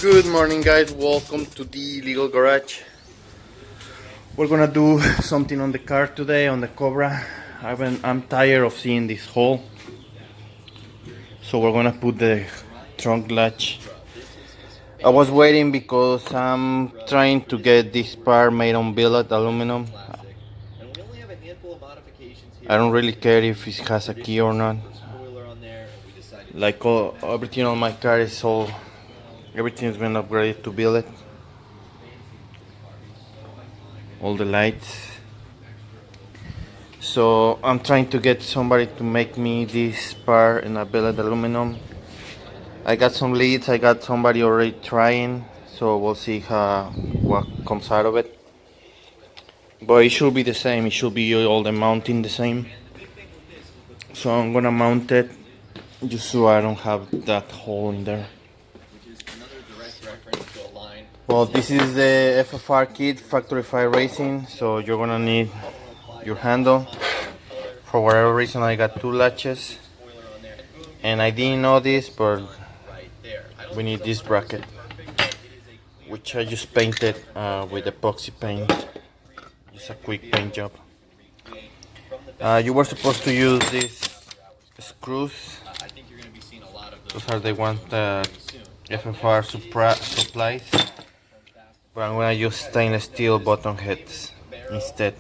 Good morning, guys. Welcome to the legal garage. We're gonna do something on the car today, on the Cobra. I'm tired of seeing this hole, so we're gonna put the trunk latch. I was waiting because I'm trying to get this part made on billet aluminum. I don't really care if it has a key or not. Like everything on my car is everything's been upgraded to billet. All the lights. So I'm trying to get somebody to make me this part in a billet aluminum. I got some leads, I got somebody already trying, so we'll see what comes out of it. But it should be the same, it should be all the mounting the same. So I'm gonna mount it just so I don't have that hole in there. Well, this is the FFR kit, Factory 5 Racing, so you're gonna need your handle. For whatever reason I got two latches, and I didn't know this, but we need this bracket, which I just painted with epoxy paint, just a quick paint job. You were supposed to use these screws, those are the ones that FFR supplies, but I'm gonna use stainless steel bottom heads instead.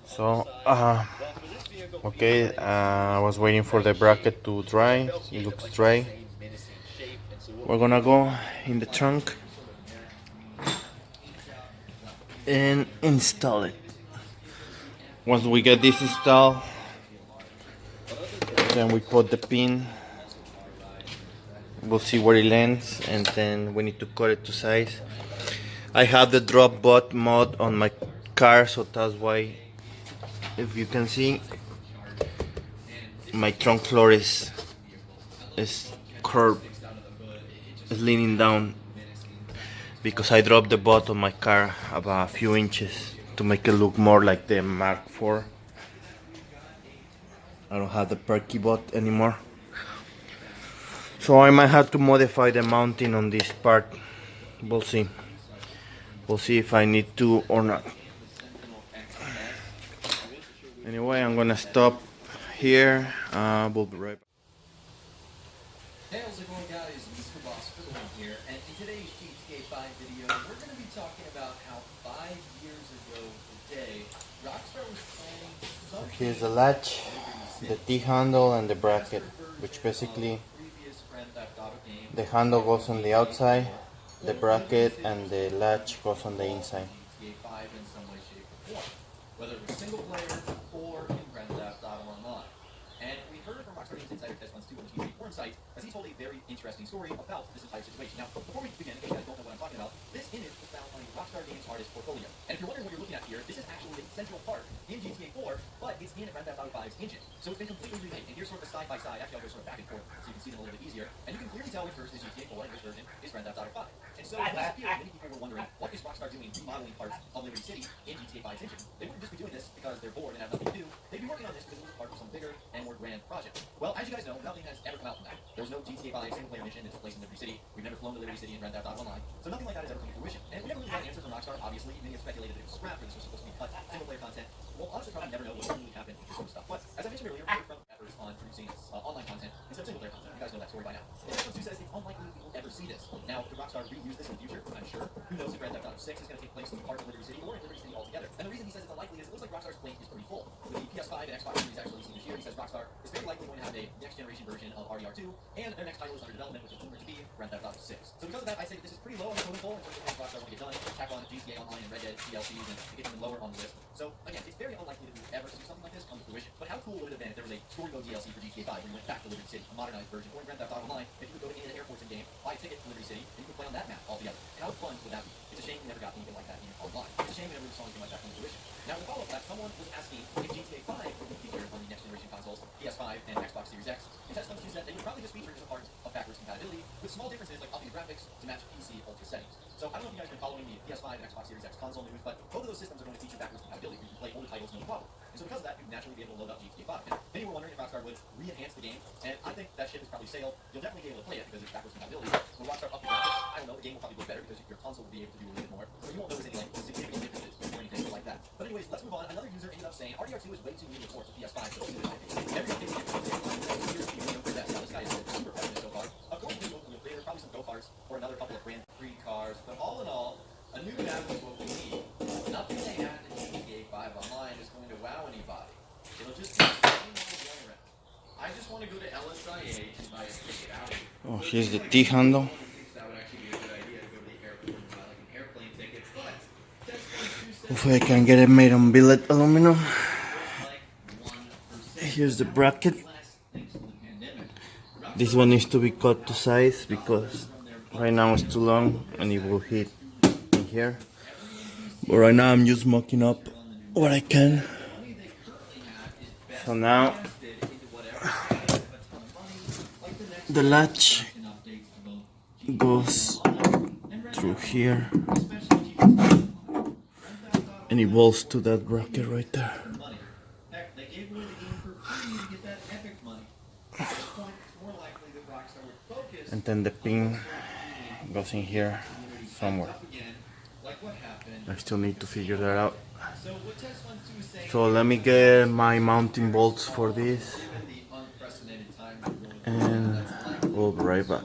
So okay, I was waiting for the bracket to dry. It looks dry. We're gonna go in the trunk and install it. Once we get this installed, then we put the pin. We'll see where it lands, and then we need to cut it to size. I have the drop bot mod on my car, so that's why, if you can see, my trunk floor is curved, is leaning down, because I dropped the bot on my car about a few inches to make it look more like the Mark IV. I don't have the perky bot anymore, so I might have to modify the mounting on this part. We'll see. We'll see if I need to or not. Anyway, I'm gonna stop here. We'll be right back. Hey, how's it going, guys? Mr. Boss Fiddleman here, and in today's GTA 5 video, we're going to be talking about how 5 years ago today, Rockstar was planning something. Here's the latch, the T-handle, and the bracket, which basically the handle goes on the outside, the bracket and the latch goes on the inside. GTA 5 in some way, shape, or form, whether it was single player or in Grand Theft Auto Online. And we heard from Rockstar Games Insider Test Runs 2 on the GTA forum site, as he told a very interesting story about this entire situation. Now, before we begin, in case you guys don't know what I'm talking about, this image was found on a Rockstar Games artist portfolio. And if you're wondering what you're looking at here, this is actually a central part in GTA 4, but it's in Grand Theft Auto 5's engine. So it's been completely remade. And here's sort of a side-by-side. Actually, I'll go sort of back and forth so you can see them a little bit easier. And you can clearly tell which version is GTA 4 and which version is Grand Theft Auto 5. And so this appeal, many people were wondering, what is Rockstar doing remodeling parts of Liberty City in GTA 5's engine? They wouldn't just be doing this because they're bored and have nothing to do. They'd be working on this because it was part of some bigger and more grand project. Well, as you guys know, nothing has ever come out from that. There was no GTA 5 single-player mission that took place in Liberty City. We've never flown to Liberty City in Grand Theft Auto Online. So nothing like that has ever come to fruition. And we never really got an answer from Rockstar, obviously. Many have speculated that it was scrapped or this was supposed to be cut single-player content. We'll honestly probably never know what really happened with this sort of stuff. But as I mentioned earlier, we heard from efforts on producing online content instead of single-player content. You guys know that story by now. And Test Runs 2 says it's unlikely we will ever see this. Now, could Rockstar reuse this in the future? I'm sure. Who knows if Grand Theft Auto 6 is going to take place in part of Liberty City or in Liberty City altogether. And the reason he says it's unlikely is it looks like Rockstar's plate is pretty full. With the PS5 and Xbox Series X releasing this year, he says Rockstar is very likely going to have a next-generation version of RDR2, and their next title is under development, which is rumored to be Grand Theft Auto 6. So because of that, I say that this is pretty low on the totem pole in terms of things Rockstar want to get done. Tack on GTA Online and Red Dead DLCs and get even lower on the list. So again, it's very unlikely that we will ever see something like this come to fruition. But how cool would it have been if there was a story mode DLC for GTA 5 where you went back to Liberty City, a modernized version, or in Grand Theft Auto Online, if you could go to any of the airports in game, buy a ticket to Liberty City, and you could play on that map altogether. How fun would that be? It's a shame we never got anything like that in online. It's a shame we never saw anything like that come to fruition. Now, to follow up that, someone was asking if GTA 5 would be featured on the next generation consoles, PS5 and Xbox Series X. And Test Runs 2 said they would probably just feature as a part of backwards compatibility, with small differences like upping the graphics to match PC ultra settings. So I don't know if you guys have been following the PS5 and Xbox Series X console news, but both of those systems are going to feature backwards compatibility. You can play older titles no problem. And So because of that, you'd naturally be able to load up GTA 5. And many were wondering if Rockstar would re-enhance the game, and I think that ship has probably sailed. You'll definitely be able to play it because it's backwards compatibility. Will Rockstar up the graphics? I don't know. The game will probably look better because your console will be able to do a little bit more. So you won't notice any like significant differences or anything like that. But anyways, let's move on. Another user ended up saying RDR2 is way too medium force for PS5. So every update this guy is super passionate so far. Of course, there's probably some go-karts or another couple of Grand Prix cars. But all in all, a new map is what we need. Nothing they add to GTA 5 Online is going to wow anybody. It'll just be the same old going around. I just want to go to LSIA and buy a ticket out. Oh, here's the T handle. That would actually be a good idea to go to the airport and buy like an airplane ticket. But that's hopefully I can get it made on billet aluminum. Here's the bracket. This one needs to be cut to size because right now it's too long and it will hit in here. But right now I'm just mocking up what I can. So now the latch goes through here and it bolts to that bracket right there. And then the pin goes in here somewhere. I still need to figure that out. So let me get my mounting bolts for this and we'll be right back.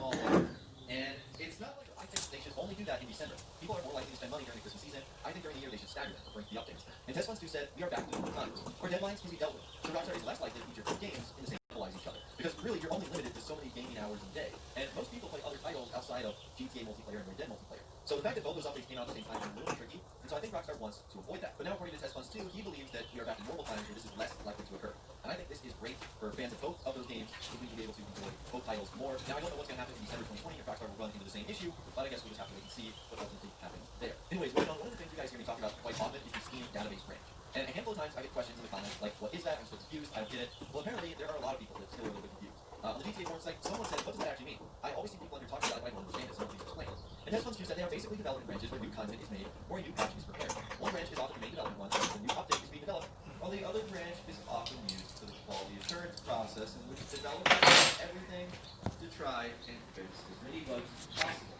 People are more likely to spend money during the Christmas season. I think during the year they should stagger them or break the updates. And Test Ones 2 said, we are back to normal times, where deadlines can be dealt with. So Rockstar is less likely to feature two games in the same equalize each other. Because really, you're only limited to so many gaming hours a day. And most people play other titles outside of GTA multiplayer and Red Dead multiplayer. So the fact that both those updates came out at the same time is a little bit tricky. And so I think Rockstar wants to avoid that. But now according to Test Ones 2, he believes that we are back to normal times where this is less likely to occur. And I think this is great for fans of both of those games, so we will be able to enjoy both titles more. Now I don't know what's going to happen in December 2020 if Rockstar will run into the same issue, but I guess we'll just have to wait and see what ultimately happens there. Anyways, one of the things you guys hear me talk about quite often is the Steam database branch. And a handful of times I get questions in the comments like, what is that? I'm so confused, I don't get it. Well, apparently there are a lot of people that still are a little bit confused. On the GTA forum site, someone said, what does that actually mean? I always see people under talking about it, but I don't understand it, so please explain. And Test Ones 2 said they are basically development branches where new content is made or a new patch is prepared. One branch is often the main development one, where a new update is being developed, while the other branch is often used for the quality assurance process in which developers do everything to try and fix as many bugs as possible.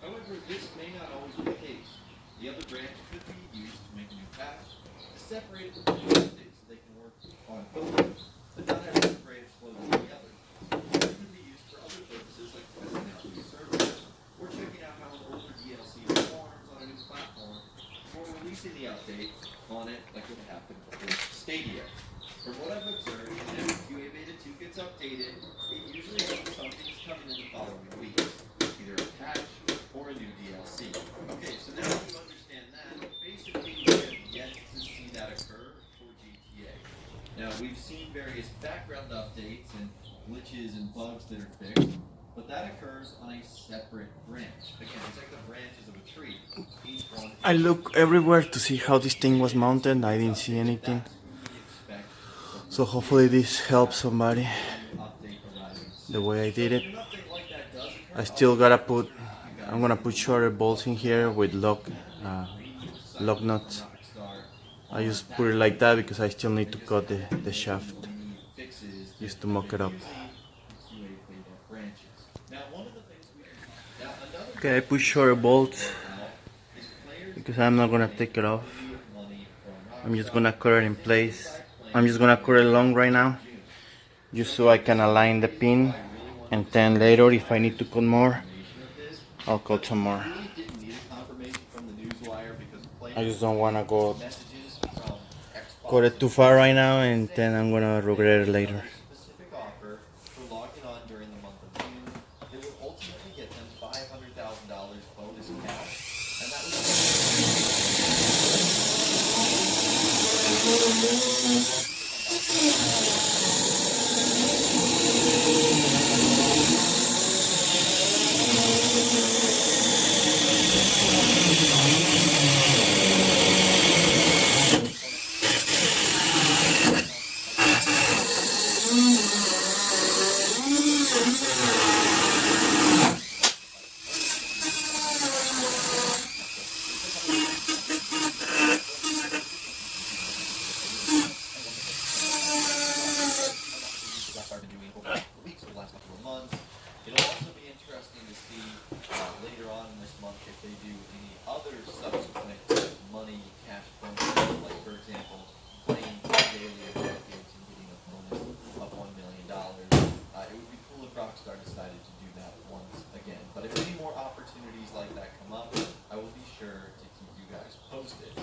However, this may not always be the case. The other branch could be used to make a new patch, to separate it from the new updates so they can work on both of them. But not every branch flows with the other. It can be used for other purposes like testing out new servers, or checking out how an older DLC performs on a new platform, or releasing the update on it like what happened with Stadia. From what I've observed, whenever QA Beta 2 gets updated, it usually means something's coming in the following weeks, either a patch or a new DLC. Okay, so now that you understand that, basically we have yet to see that occur for GTA. Now, we've seen various background updates and glitches and bugs that are fixed, but that occurs on a separate branch. Again, it's like the branches of a tree. Each one I look everywhere to see how this thing was mounted. I didn't see anything. So hopefully this helps somebody the way I did it. I still gotta put, I'm gonna put shorter bolts in here with lock nuts. I just put it like that because I still need to cut the shaft just to mock it up. Okay, I put shorter bolts because I'm not gonna take it off. I'm just gonna cut it in place. I'm just gonna cut it long right now, just so I can align the pin, and then later if I need to cut more, I'll cut some more. I just don't wanna go cut it too far right now, and then I'm gonna regret it later. Rockstar been doing over the last couple of weeks or the last couple of months. It'll also be interesting to see later on in this month if they do any other subsequent money cash bonuses, like for example, playing daily objectives and getting a bonus of $1 million. It would be cool if Rockstar decided to do that once again. But if any more opportunities like that come up, I will be sure to keep you guys posted.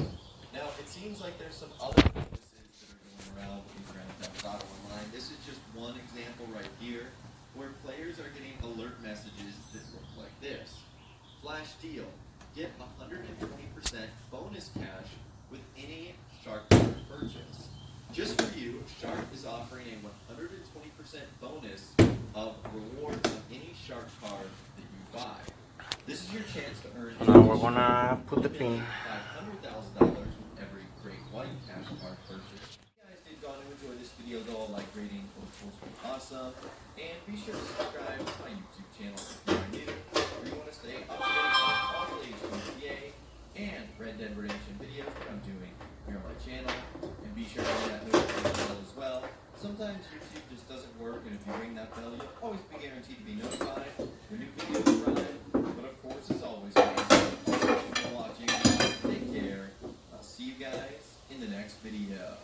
Now, it seems like there's some other bonuses that are going around in Grand Theft Auto Online. This is just one example right here, where players are getting alert messages that look like this. Flash deal. Get 120% bonus cash with any Shark card purchase. Just for you, Shark is offering a 120% bonus of rewards on any Shark card that you buy. This is your chance to earn. Now we're gonna put the pin. $500,000 with every Great White cash card purchase. If you guys did go on to enjoy this video, though, a like rating would be awesome. And be sure to subscribe to my YouTube channel if you are new, or you want to stay up to date on all the latest GTA and Red Dead Redemption videos that I'm doing here on my channel. And be sure to ring that notification bell as well. Sometimes YouTube just doesn't work, and if you ring that bell, you'll always be guaranteed to be notified when new videos run. But of course, as always, guys, thanks for watching. Take care. I'll see you guys in the next video.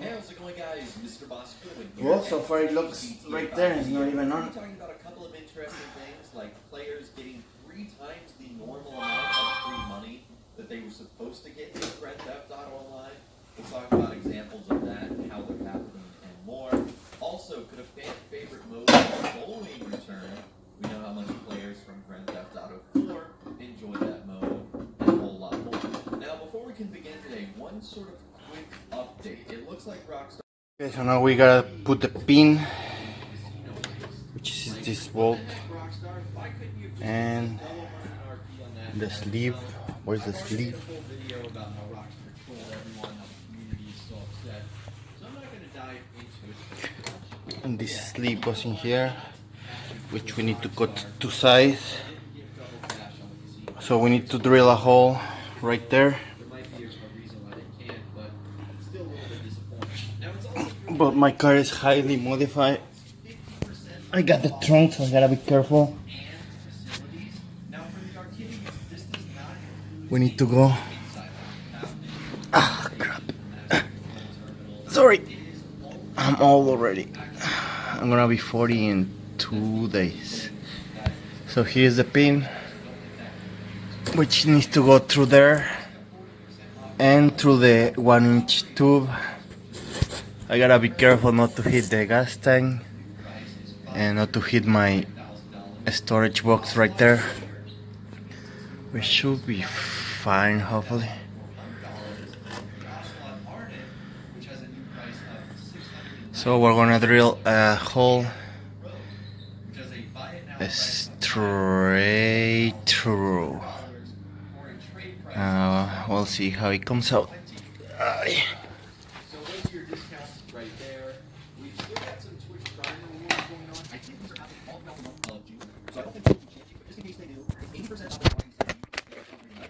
Hey, how's it going, guys? Mr. Boss Goodwin here. Well, so far it looks right there. It's not even We're on. talking about a couple of interesting things, like players getting 3 times the normal amount of free money that they were supposed to get in Grand Theft Auto Online. We'll talk about examples of that, how they're happening, and more. Also, could a fan favorite mode like bowling return? We know how much players from Grand Theft Auto 4 enjoy that mode, and a whole lot more. Now, before we can begin today, one sort of quick update. It looks like Rockstar. Okay, so now we gotta put the pin, which is this bolt, and the sleeve. Where's the sleeve? And this sleeve goes in here, which we need to cut 2 sides. So we need to drill a hole right there. But my car is highly modified. I got the trunk, so I gotta be careful. We need to go. Ah, crap. Sorry. I'm old already. I'm gonna be 40 in 2 days. So here's the pin, which needs to go through there and through the 1-inch tube. I gotta be careful not to hit the gas tank and not to hit my storage box right there. We should be fine, hopefully. So we're gonna drill a hole straight through. We'll see how it comes out. So those are your discounts right there. We've still got some Twitch Prime rewards going on. I think these are happening all throughout the month of June. So I don't think they'll change, but just in case they do, it's 80% off the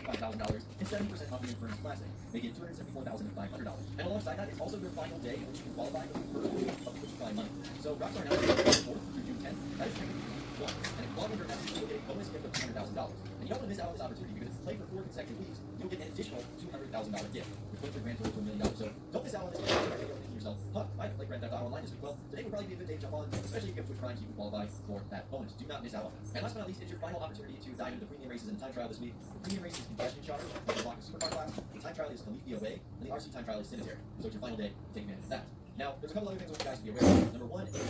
$95,000 and 70% off the Infernus Classic, making it $274,500. And alongside that, it's also your final day in which you can qualify for the first week of Twitch Prime money. So Rockstar now is June 4th through June 10th. That is training one. And if you log in your message, you'll get a bonus gift of $200,000. And you don't want to miss out on this opportunity because if you play for 4 consecutive weeks, you'll get an additional $200,000 gift, which puts your grand total to $1 million. So don't miss out on this. You're thinking to yourself, huh, I can play Grand Theft Auto Online this week. Well, today would probably be a good day to jump on, especially if you have Twitch Prime, so you can qualify for that bonus. Do not miss out on that. And last but not least, it's your final opportunity to dive into the premium races and time trial this week. The premium race is Congestion Charter, which is locked in Supercar class. The time trial is Elite VOA, and the RC time trial is Cemetery. So it's your final day to take advantage of that. Now, there's a couple other things I want you guys to be aware of. Number one is around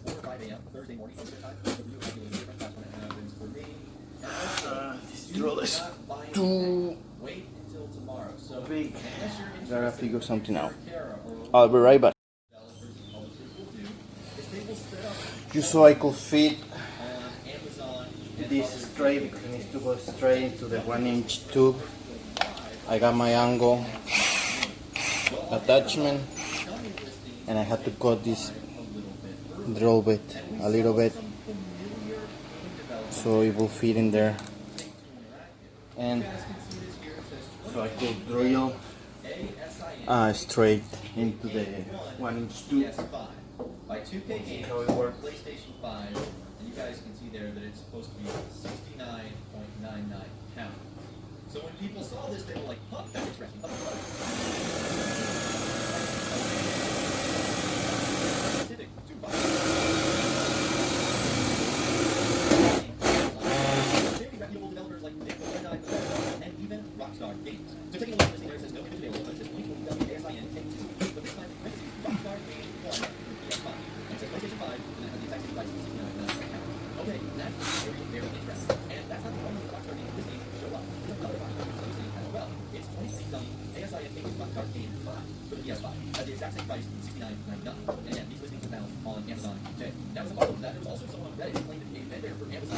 4 or 5 a.m. Thursday morning Eastern time. So for you, it might be a little different. That's when it happens for me. And also, This drill is do too wait until tomorrow. So big. unless you're interested Gotta figure something out. in Terra or I'll be right back. developers and publishers will do is they will set up Just so I could fit on Amazon and this other straight, because it needs to go straight into the 1-inch tube. I got my angle attachment, and I had to cut this drove it a little bit so it will fit in there, and so I could drill straight into the 1-inch tube. By 2K games, How it works. PlayStation 5, and you guys can see there that it's supposed to be 69.99 pounds. So when people saw this, they were like, huh, that's interesting. Specific to very reputable developers like and even Rockstar Games. So taking a look at this thing there, it says no image available, but it says link will be ASIN K2. But this time, Rockstar Games 1 PS5. And it says PlayStation 5, and it has the exact same price, 69.99 pounds. Okay, that's very, very interesting. And that's not the only Rockstar Games listing to show up. There's another Rockstar Games listing as well. It's 26 dummy ASIN K2 Rockstar Games 5 for the PS5 at the exact same price, 69.99. And these listings are found on Amazon today. That was a follow-up to that. There was also someone on Reddit who claimed to be a vendor for Amazon.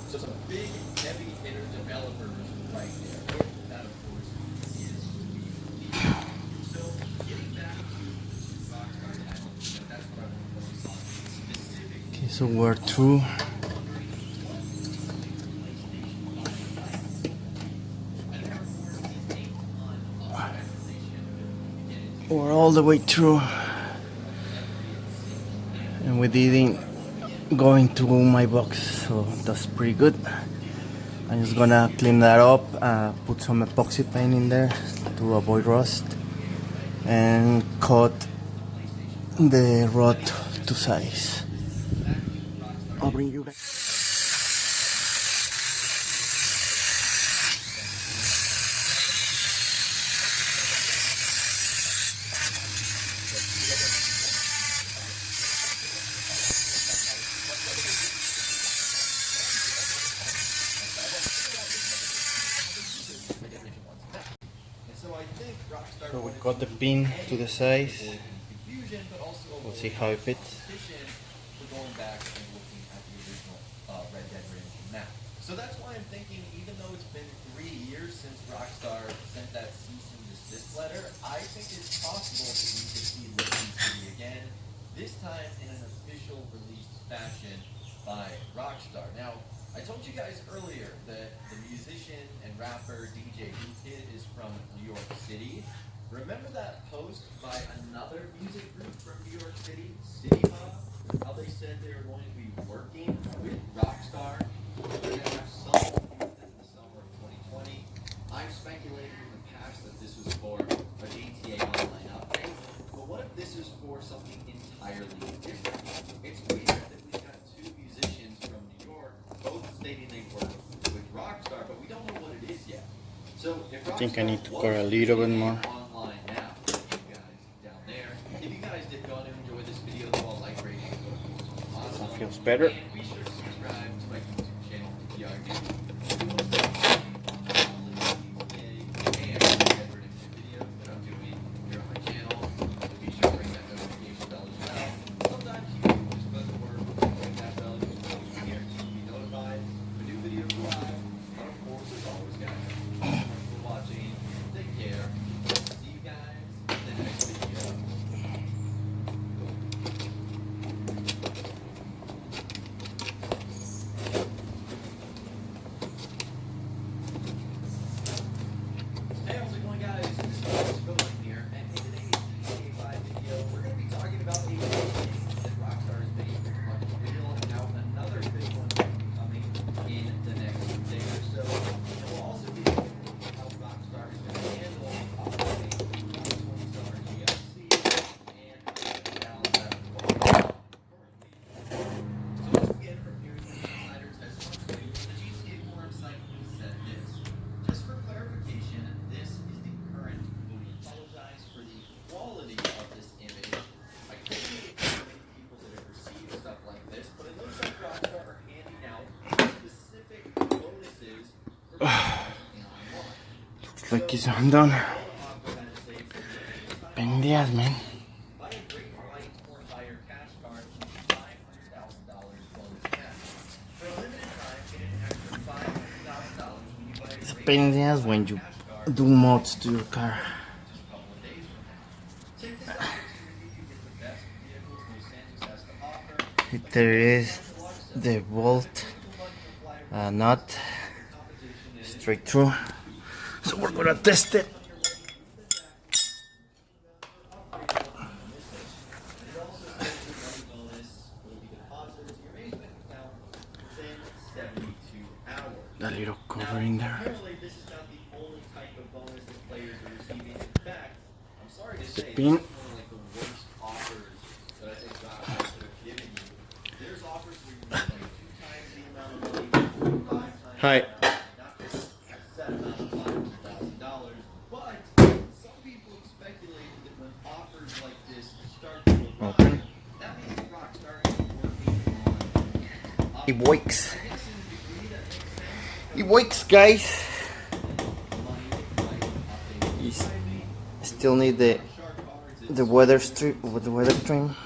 So some big, heavy hitter developers right there. That, of course, is the So getting back to Rockstar titles, that's what I want to focus on. Specific. Okay, so we're through. We're all the way through, and we didn't go into my box, so that's pretty good. I'm just gonna clean that up, put some epoxy paint in there to avoid rust, and cut the rod to size. I'll bring you guys. So we got the pin to the size. We'll see how it fits. So that's why I'm thinking, even though it's been 3 years since Rockstar sent that cease and desist letter, I think it's possible that we could see Liberty City again, this time in an official release fashion by Rockstar. Now, I told you guys earlier that the musician and rapper DJ Kid is from New York City. Remember that post by another music group from New York City, City Hub? How they said they were going to be working with Rockstar? They're going to have some in the summer of 2020. I've speculated in the past that this was for a GTA Online update. But what if this is for something entirely different? It's weird that we've got two musicians from New York both stating they work with Rockstar, but we don't know what it is yet. So if I think I need to cover a little bit more. Online now, you guys down there. If you guys did go and enjoy this video, the like rating awesome. That feels better. And be sure to subscribe to my YouTube channel, PR. Like it's undone. Pendias, man. Buy a great white or tire cash card with $500,000 bonus cash. For a limited time, get an extra $500,000 when you buy a It's great pendias when you cash card do mods to your car. just a couple of days from now. Take this opportunity to get the best vehicles Los Santos has to offer. There is the bolt nut straight through. So we're gonna test it. That little cover in there. This is not the only type of bonus that players are receiving. In fact, I'm sorry to say, pin. this is one of like the worst offers that I think Josh could have given you. There's offers where you get like 2 times the amount of money, 5 times Hi. the amount, not just a set amount of $500,000. But some people have speculated that when offers like this start to arrive, Open. that means Rockstar is working on It works. It works, guys. You still need the weather strip with the weather trim,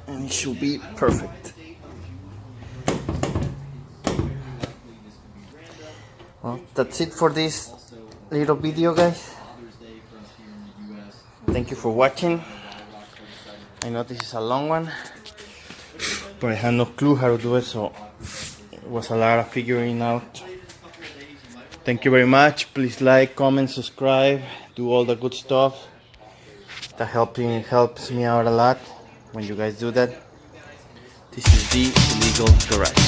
and it should be perfect. Well, that's it for this little video, guys. Thank you for watching. I know this is a long one, but I had no clue how to do it, so it was a lot of figuring out. Thank you very much. Please like, comment, subscribe, do all the good stuff. That helps me out a lot when you guys do that. This is the Illegal Garage.